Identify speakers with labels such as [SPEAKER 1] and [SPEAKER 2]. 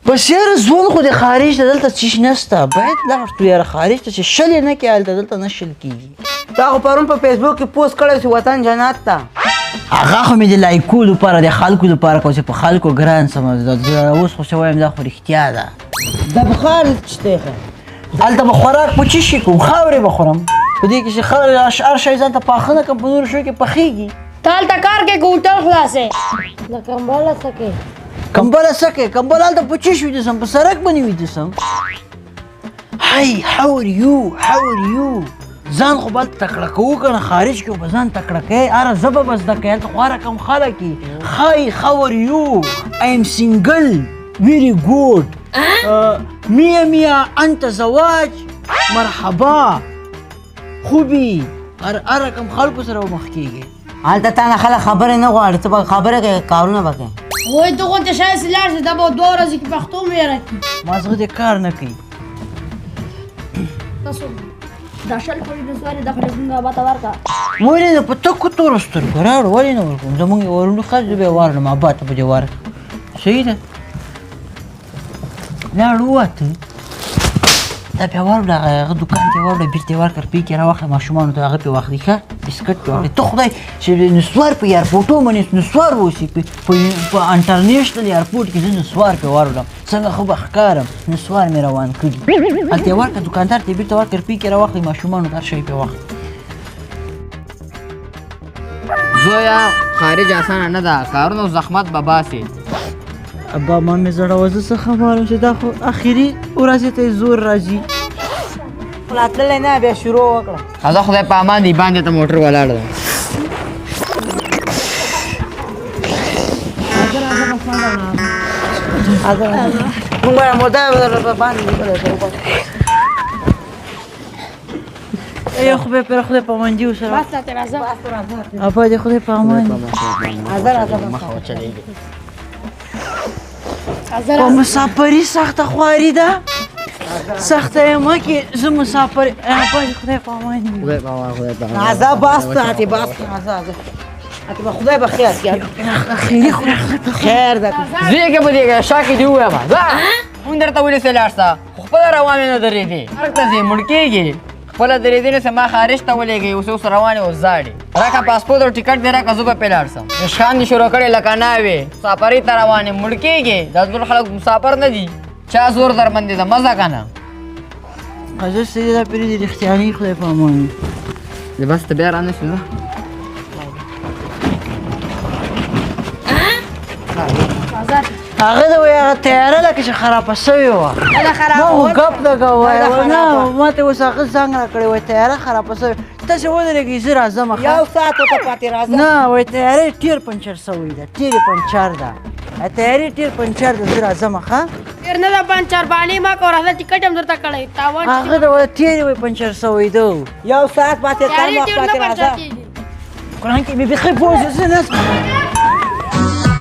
[SPEAKER 1] بس یاره ژوند خو د خارج ته دلته چیش نسته باید لاړ شو یاره خارج ته چې شل یې نه کړې هلته دلته نه شل کېږي
[SPEAKER 2] تا خو پرون په فیسبوک کې پوسټ کړی چې وطن جنت ته
[SPEAKER 1] هغه خو مې د لایکو لپاره د خلکو لپاره کوم چې په خلکو ګران سمه اوس خو چې وایم دا خو رښتیا ده
[SPEAKER 2] د بخار شته
[SPEAKER 1] هلته به خوراک په چی شي کوم خاورې به خورم په دې کې چې خاورې هر شی ځان ته پاخه نه کړم په نورو شیو کې پخېږي
[SPEAKER 3] ته هلته کار کې که هوټل خلاصې د کمبله څه کې
[SPEAKER 1] کمبله څه کوې کمبله هلته په چی ویده سم په سړک باندې ویده سم هی how are you ځان خو به هلته تکړه کوو که نه خارج کې به ځان تکړه کوې هره ژبه به زده کوې هلته خو هره کم خلک یي هی how are you I am single very good مية أنت زواج مرحبا خوبي هر کم خلکو سره به مخ کېږي
[SPEAKER 2] هلته تا نه خلک خبرې نه غواړي ته به خبرې کوې کارونه به کوې
[SPEAKER 3] وای ته غونته شایسته لاړ شې دا به 2 ورځې کې پښتو مې یاره کړي
[SPEAKER 1] مازغه دې کار نه کوي
[SPEAKER 3] تاسو دا شل پورې نسوارې د خلکونو آباد ته ورکړه
[SPEAKER 1] ولې نه په تکو تورو سترګو راوړه ولې نه ورکوم زمونږ ورونو ښځو به یې ورکړم آباد ته به دې ورکړم صحیح ده لاړ ووته دا بیا واوړه هغه دوکان ته یې واوړه بېرته یې ورکړه پیک یې راواخله ماشومانو ته هغه پې واخلي ښه بسکټ پې واخلي ته خدای چې نسوار په ایرپورټو باندې نسوار واوسي په انټرنیشنل ایرپورټ کې زه نسوار پې واوړم څنګه خو به ښکارم نسوار مې روان کړي هلته یې ورکړه دوکاندار ته یې بېرته ورکړه پیک یې راواخلي ماشومانو ته هر شی پې واخلي
[SPEAKER 4] زویا خارج اسانه نه ده کارونه زحمت به باسي
[SPEAKER 1] ابا ما مې زړه وه زه څه خبرم چې دا خو اخري ورځې ته یې زور راځي
[SPEAKER 2] لا تللی نه بیا شروع وکړه
[SPEAKER 4] خدا خدای په امان دی باندې ته موټر ولاړ ده
[SPEAKER 2] موږ به موده باندې لیکلی
[SPEAKER 1] ای خدای پر خدای په امان دي اوسه
[SPEAKER 3] بس ته راځه
[SPEAKER 1] ابا دې خدای په امان دي په مسافري سخته خواري ده سخته یې مه کې زه مسافر ابا دې خدای په امان دي
[SPEAKER 4] خدای په امان خدای په امان
[SPEAKER 2] عذاب باسته اتې باسته عذاب اتې به خدای به خیر کړي
[SPEAKER 1] اخري خدای
[SPEAKER 2] خیر ده
[SPEAKER 4] زه کې به دې شا کې دې ووایم ځه مونږ درته ولې څه لاړ سه خو خپله روان نه درېدې هلک ته ځې مړ کېږي خپله درېدې نه ما خارج ته ولېږئ اوس روان یې اوس زاړې راکړه پاسپورټ او ټکټ دې راکړه زه به پې لاړ سم شان دې شروع کړې لکه ناوې مسافرۍ ته روان یې مړ کېږې دا ټول خلک مسافر نه دي چا زور درمندې ده مزه که نه
[SPEAKER 1] زه صحیح دا پرې دې رښتیاني خدای په امان
[SPEAKER 4] دې بس ته بیا را نه شو زه
[SPEAKER 1] هغه د وایي هغه تیاره لکه چې خرابه سوې وه ما خو ګپ لګه وایه نه ما ته اوس هغه زنګ را کړی وایي تیاره خرابه سوې تاسې ودرېږئ زه راځم
[SPEAKER 2] یو ساعت ورته پاتې راځه
[SPEAKER 1] نه وایي تیارې ټیر پنچر سوی ده ټیر یې پنچر ده تیارې ټیر پنچر ده زه راځم ښه
[SPEAKER 3] ډېر نه ده پنچر باندې ما کو راځه ټکټ هم درته کړی تاوان
[SPEAKER 1] هغه د وایي ټیر یې وایي پنچر سوی ده
[SPEAKER 2] یو ساعت پاتې کم وخت پاتې راځه
[SPEAKER 1] قرآن کې مې بیخي پوه شو زه نه